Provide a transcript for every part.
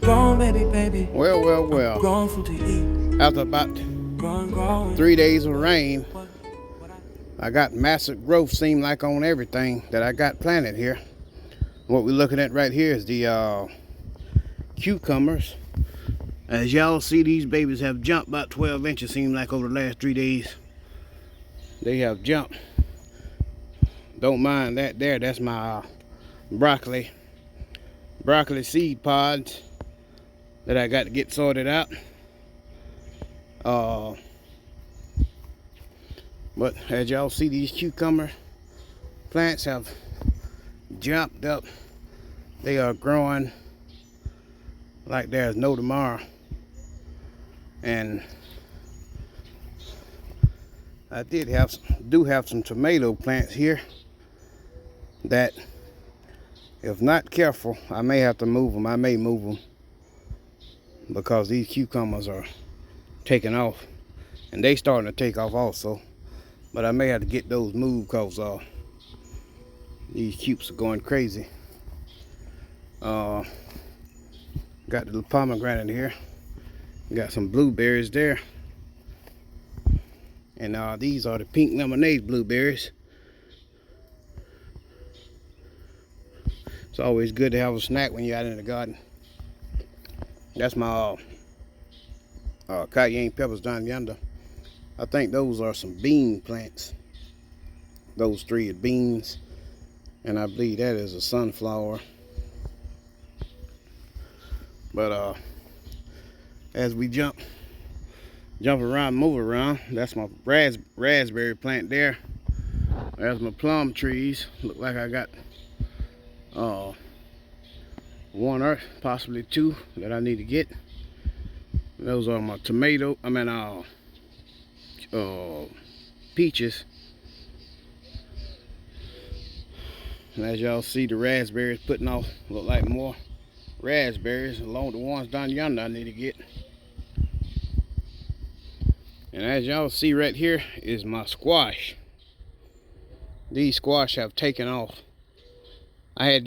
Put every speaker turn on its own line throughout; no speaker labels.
Grown, baby, baby.
Well.
Grown food to eat.
After about
Growing.
3 days of rain, I got massive growth, seem like, on everything that I got planted here. What we're looking at right here is the cucumbers. As y'all see, these babies have jumped about 12 inches, seem like, over the last 3 days. They have jumped. Don't mind that there. That's my broccoli seed pods that I got to get sorted out. But as y'all see, these cucumber plants have jumped up. They are growing like there's no tomorrow. And I do have some tomato plants here that, if not careful, I may have to move them. I may move them because these cucumbers are taking off, and they starting to take off also. But I may have to get those moved because these cupes are going crazy. Got the little pomegranate here. Got some blueberries there. And these are the pink lemonade blueberries. It's always good to have a snack when you're out in the garden. That's my cayenne peppers down yonder. I think those are some bean plants. Those three are beans. And I believe that is a sunflower. But as we jump around, move around, that's my raspberry plant there. There's my plum trees. Look like I got one or possibly two that I need to get. Those are my peaches. And as y'all see, the raspberries putting off, look like more raspberries along with the ones down yonder I need to get. And as y'all see right here is my squash. These squash have taken off. I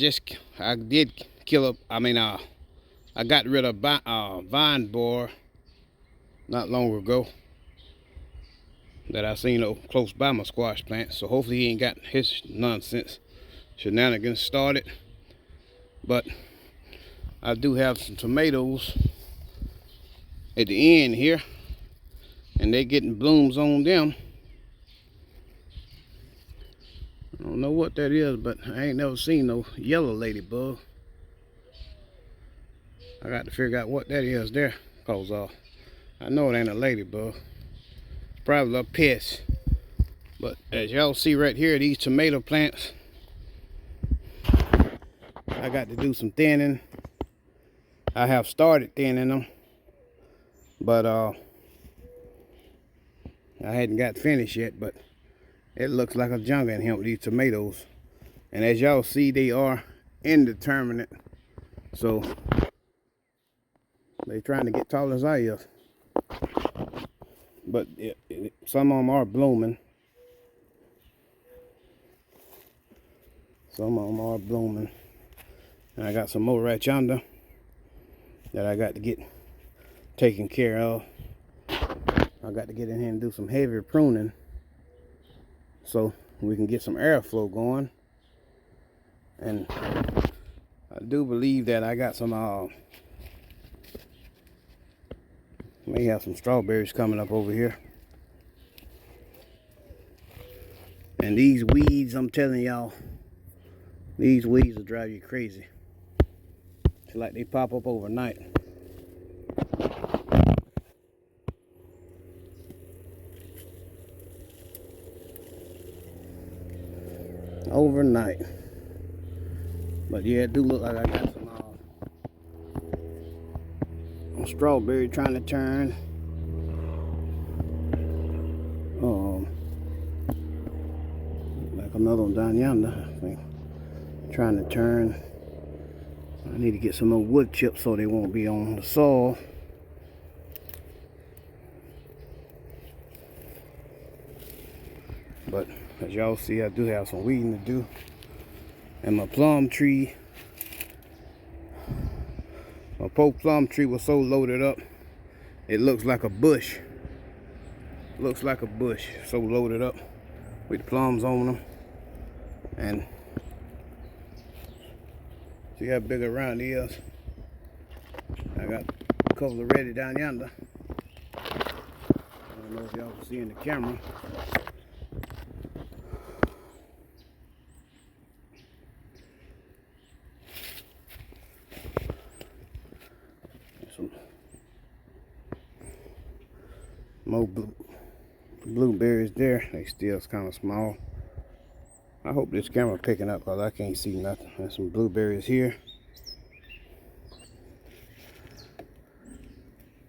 got rid of vine borer not long ago that I seen close by my squash plant. So hopefully he ain't got his nonsense shenanigans started. But I do have some tomatoes at the end here, and they getting blooms on them. I don't know what that is, but I ain't never seen no yellow ladybug. I got to figure out what that is there, cause I know it ain't a ladybug. Probably a pest. But as y'all see right here, these tomato plants, I got to do some thinning. I have started thinning them, but I hadn't got finished yet. But it looks like a jungle in here with these tomatoes. And as y'all see, they are indeterminate. So they trying to get tall as I is. But some of them are blooming. Some of them are blooming. And I got some more right yonder that I got to get taken care of. I got to get in here and do some heavy pruning so we can get some airflow going. And I do believe that I got some may have some strawberries coming up over here. And these weeds, I'm telling y'all, these weeds will drive you crazy. It's like they pop up overnight. Overnight. But yeah, it do look like I got some strawberry trying to turn. Like another one down yonder, I think, trying to turn. I need to get some more wood chips so they won't be on the soil. But as y'all see, I do have some weeding to do. And my plum tree, My poke plum tree was so loaded up, it looks like a bush. Looks like a bush, so loaded up with plums on them. And see how big around it is. I got a couple of ready down yonder. I don't know if y'all can see in the camera. Some more blueberries there. They still kind of small. I hope this camera picking up because I can't see nothing. There's some blueberries here.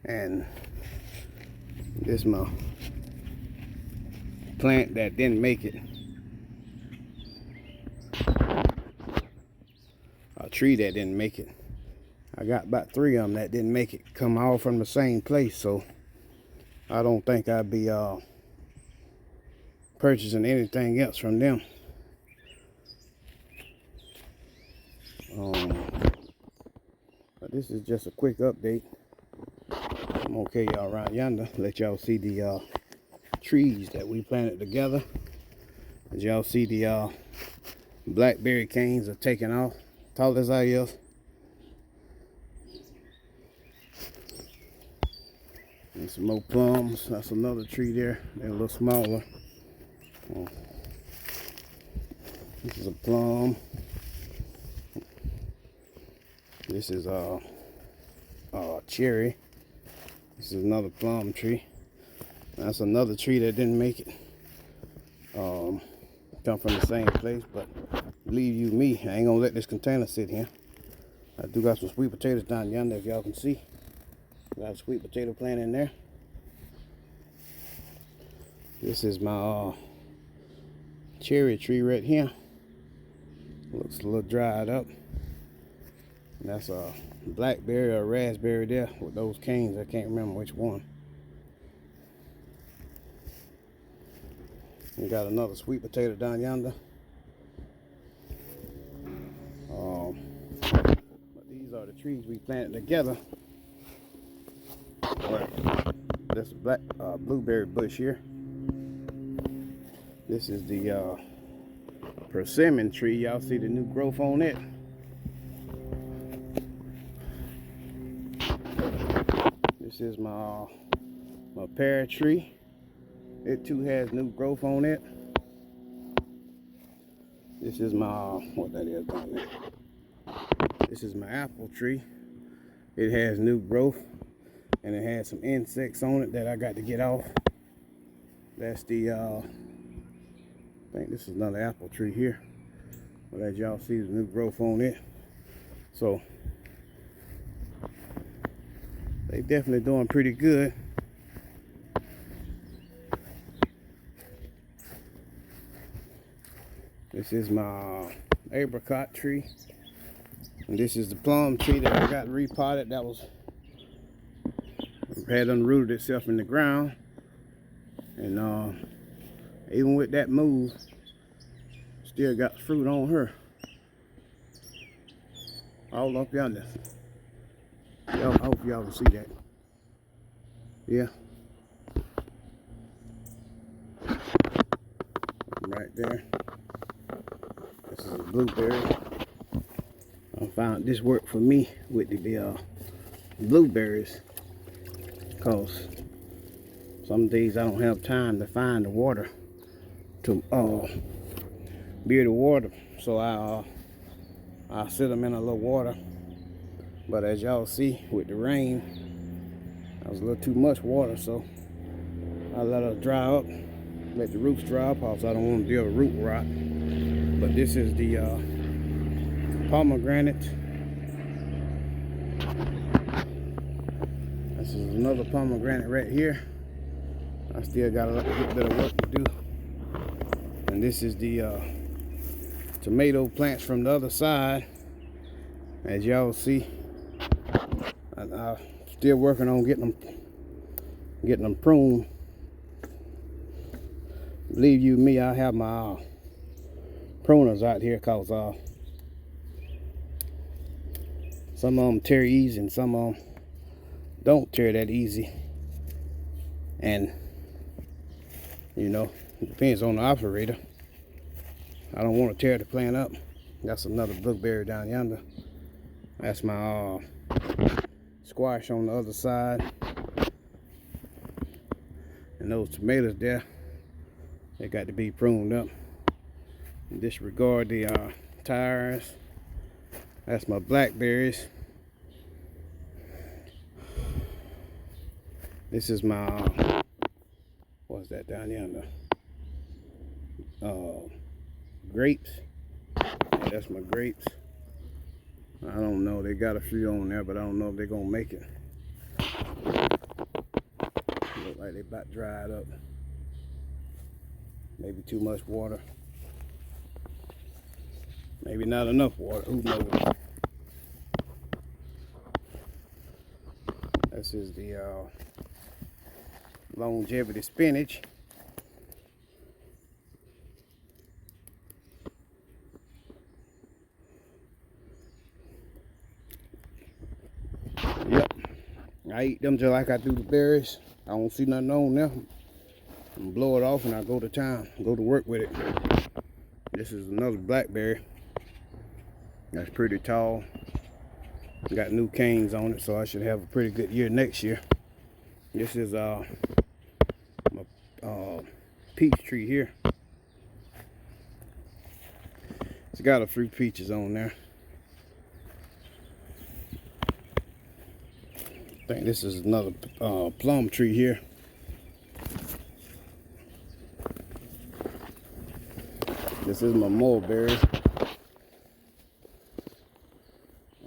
And this my plant that didn't make it. A tree that didn't make it. I got about 3 of them that didn't make it. Come all from the same place, so I don't think I'd be purchasing anything else from them. But this is just a quick update. I'm gonna carry y'all around yonder, let y'all see the trees that we planted together. As y'all see, the blackberry canes are taking off, tall as I is. And some more plums. That's another tree there. They're a little smaller. This is a plum. This is a cherry. This is another plum tree. That's another tree that didn't make it. Come from the same place, but believe you me, I ain't gonna let this container sit here. I do got some sweet potatoes down yonder, if y'all can see. Got a sweet potato plant in there. This is my cherry tree right here. Looks a little dried up. And that's a blackberry or raspberry there with those canes. I can't remember which one. We got another sweet potato down yonder. But these are the trees we planted together. This black blueberry bush here. This is the persimmon tree. Y'all see the new growth on it. This is my pear tree. It too has new growth on it. This is my what that is down there. This is my apple tree. It has new growth, and it has some insects on it that I got to get off. That's the I think this is another apple tree here. But as y'all see, there's new growth on it. So they definitely doing pretty good. This is my apricot tree. And this is the plum tree that I got repotted. That was had unrooted itself in the ground. And even with that move, still got fruit on her. All up yonder. I hope y'all can see that. Yeah. Right there. This is a blueberry. I found this worked for me with the blueberries, because some days I don't have time to find the water to beer the water, so I sit them in a little water. But as y'all see, with the rain, that was a little too much water, so I let her dry up, let the roots dry up, also I don't want to deal with root rot. But this is the pomegranate. This is another pomegranate right here. I still got a little bit of work to do. And this is the tomato plants from the other side. As y'all see, I'm still working on getting them pruned. Believe you me, I have my pruners out here, cause Some of them tear easy and some of them don't tear that easy. And, you know, it depends on the operator. I don't want to tear the plant up. That's another blueberry down yonder. That's my squash on the other side. And those tomatoes there, they got to be pruned up. Disregard the tires. That's my blackberries. This is my what's that down yonder? Grapes. Yeah, that's my grapes. I don't know. They got a few on there, but I don't know if they're gonna make it. Look like they about dried up. Maybe too much water. Maybe not enough water. Who knows? This is the longevity spinach. Yep, I eat them just like I do the berries. I don't see nothing on there. I'm blow it off and I go to town, go to work with it. This is another blackberry. That's pretty tall. Got new canes on it, so I should have a pretty good year next year. This is my peach tree here. It's got a few peaches on there. I think this is another plum tree here. This is my mulberry.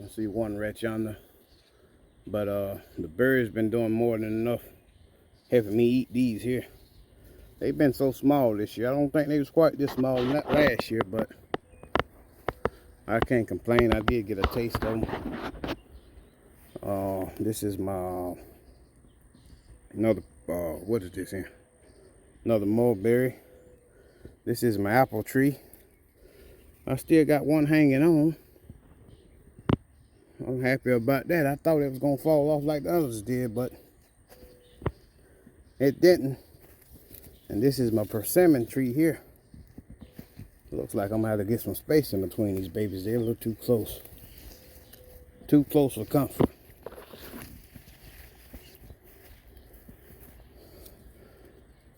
I see one right yonder. But the berries been doing more than enough having me eat these here. They've been so small this year. I don't think they was quite this small not last year, but I can't complain. I did get a taste of them. This is my another what is this here? Another mulberry. This is my apple tree. I still got one hanging on. I'm happy about that. I thought it was gonna fall off like the others did, but it didn't. And this is my persimmon tree here. Looks like I'm gonna have to get some space in between these babies. They're a little too close. Too close for comfort.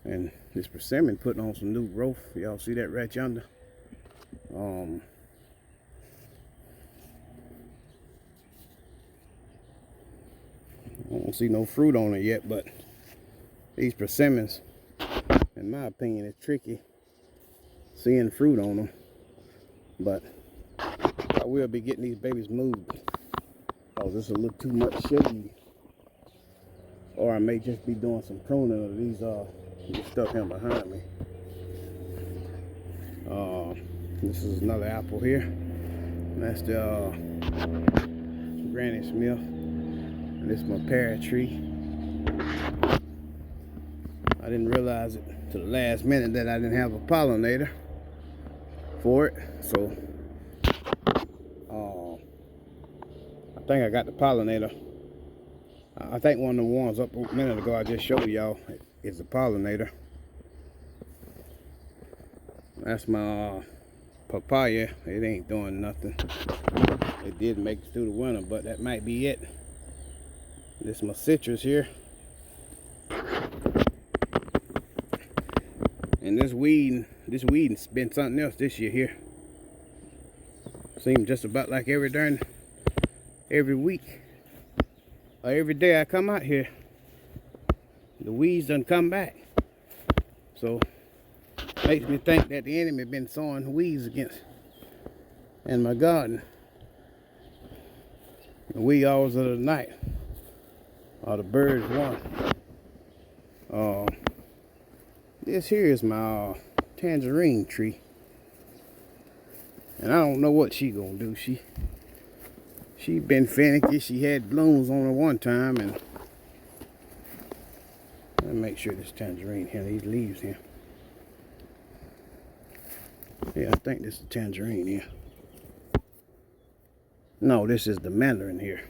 And this persimmon putting on some new growth. Y'all see that right yonder? I don't see no fruit on it yet, but these persimmons, in my opinion, is tricky seeing fruit on them. But I will be getting these babies moved. Oh, this is a little too much shade. Or I may just be doing some pruning of these stuff here behind me. This is another apple here. That's the Granny Smith. And this is my pear tree. I didn't realize it to the last minute that I didn't have a pollinator for it. So I think I got the pollinator. I think one of the ones up a minute ago I just showed y'all is a pollinator. That's my papaya. It ain't doing nothing. It did make it through the winter, but that might be it. This is my citrus here. And this weed's been something else this year here. Seems just about like every week or every day I come out here, the weeds done come back. So makes me think that the enemy been sowing weeds against in my garden. The wee hours of the night. Or the birds won. This here is my tangerine tree. And I don't know what she gonna do. She been finicky. She had blooms on her one time, and let me make sure this tangerine here, these leaves here. Yeah, I think this is tangerine here. No, this is the mandarin here.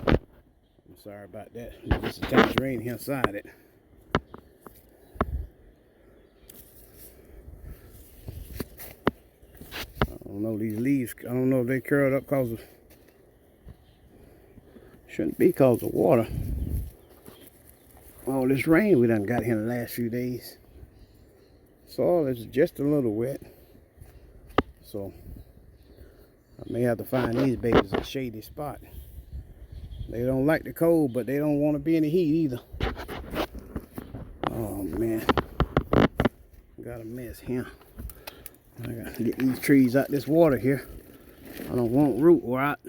I'm sorry about that. Just a tangerine inside it. I don't know, these leaves, I don't know if they curled up because of, shouldn't be because of water. All this rain we done got here in the last few days. Soil is just a little wet. So I may have to find these babies a shady spot. They don't like the cold, but they don't want to be in the heat either. Oh man, got a mess here. I gotta get these trees out this water here. I don't want root rot.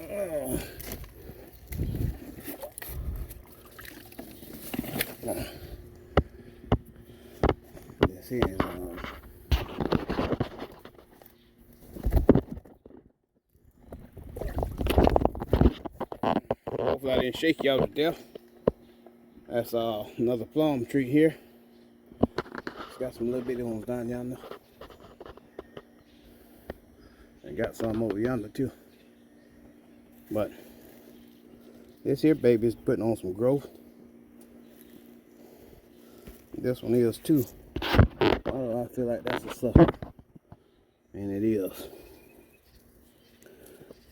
Oh. This here is hopefully I didn't shake y'all to death. That's another plum tree here. It's got some little bitty ones down yonder. And got some over yonder too. But this here baby is putting on some growth. This one is too. Oh, I feel like that's a sucker. And it is.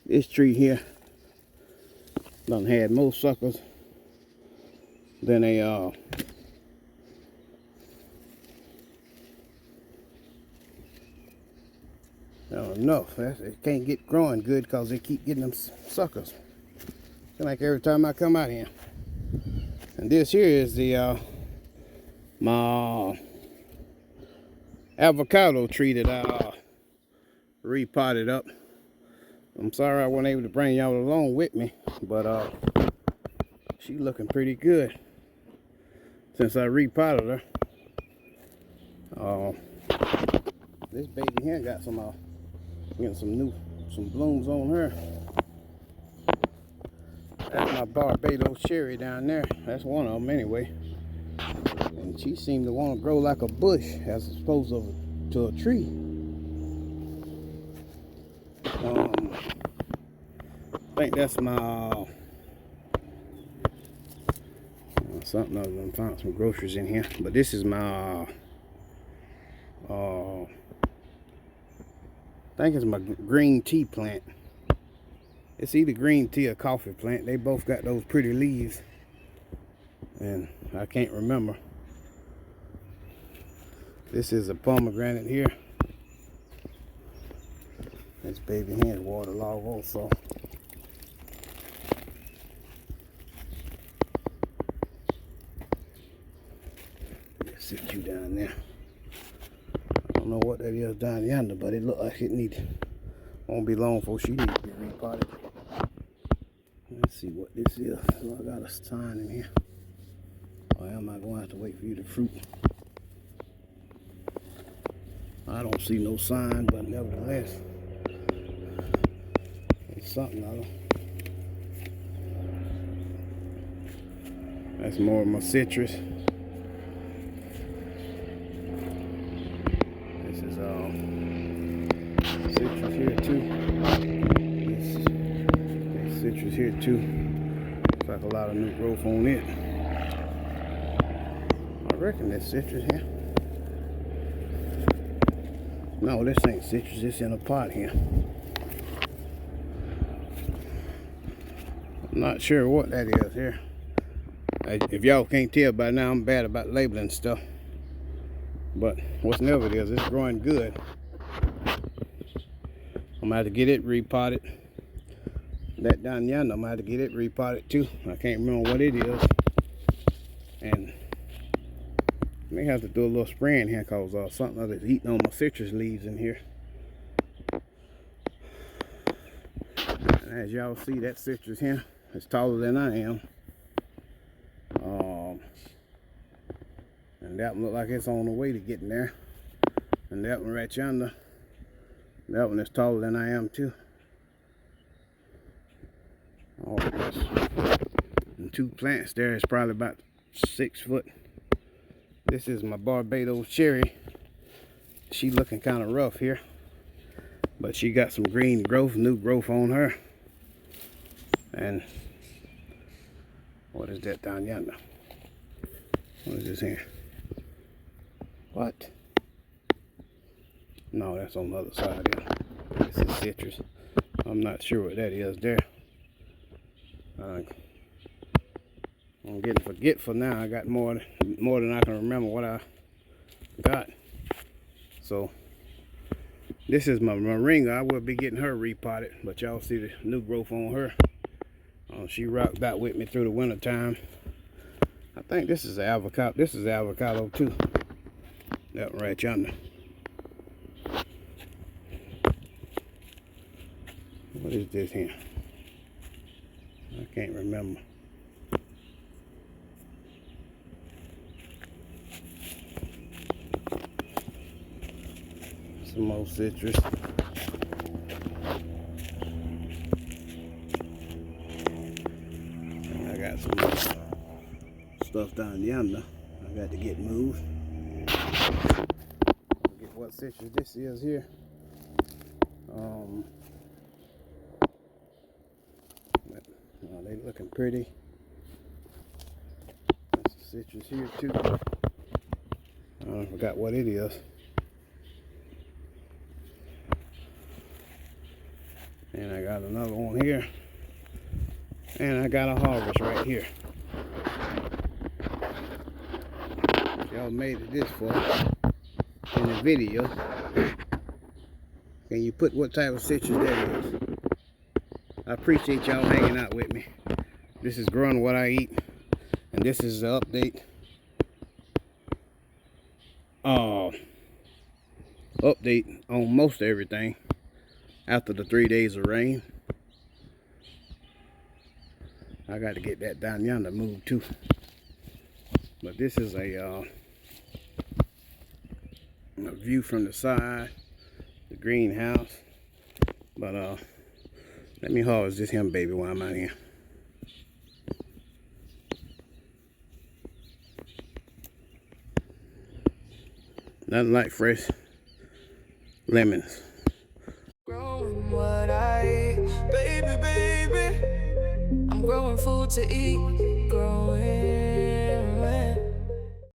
This tree here done had more suckers than a enough. It can't get growing good because they keep getting them suckers. Seems like every time I come out here. And this here is the my avocado tree that I repotted up. I'm sorry I wasn't able to bring y'all along with me, but she's looking pretty good since I repotted her. This baby here got some getting some blooms on her. That's my Barbados cherry down there. That's one of them anyway. And she seemed to want to grow like a bush as opposed to a tree. I think that's my something other than found some groceries in here. But this is my I think it's my green tea plant. It's either green tea or coffee plant. They both got those pretty leaves. And I can't remember. This is a pomegranate here. This baby here is waterlogged also. Let's sit you down there. I don't know what that is down yonder, but it looks like it won't be long before she needs to be repotted. Let's see what this is. So I got a sign in here. Or am I going to have to wait for you to fruit? I don't see no sign, but nevertheless, it's something. That's more of my citrus. This is citrus here too. This citrus here too. Looks like a lot of new growth on it. I reckon that's citrus here. No, this ain't citrus. It's in a pot here. I'm not sure what that is here. If y'all can't tell by now, I'm bad about labeling stuff. But whatever it is, it's growing good. I'm gonna have to get it repotted. That down yonder, I'm gonna have to get it repotted too. I can't remember what it is. And I may have to do a little spraying here because something other is eating on my citrus leaves in here. And as y'all see, that citrus here is taller than I am. And that one look like it's on the way to getting there. And that one right yonder, that one is taller than I am too. Oh, and two plants there is probably about 6 foot. This is my Barbados cherry. She looking kind of rough here, but she got some green growth, new growth on her. And what is that down yonder? What is this here? What? No, that's on the other side here. This is citrus. I'm not sure what that is there. I'm getting forgetful now. I got more than I can remember what I got. So this is my moringa. I will be getting her repotted, but y'all see the new growth on her. She rocked out with me through the winter time. I think this is avocado. This is avocado too. That one right yonder. What is this here? I can't remember. Some more citrus. And I got some more stuff down yonder. I got to get moved. Forget what citrus this is here. They looking pretty. That's a citrus here too. I forgot what it is. And I got another one here. And I got a harvest right here. Y'all made it this far in the video. Can you put what type of citrus that is? I appreciate y'all hanging out with me. This is GrowingWhat-I-eat, and this is the update. Update on most everything after the 3 days of rain. I got to get that down yonder moved too. But this is a view from the side, the greenhouse. But let me harvest this him baby while I'm out here. Nothing like fresh lemons.
Growing what I eat, baby, baby. I'm growing food to eat, growing.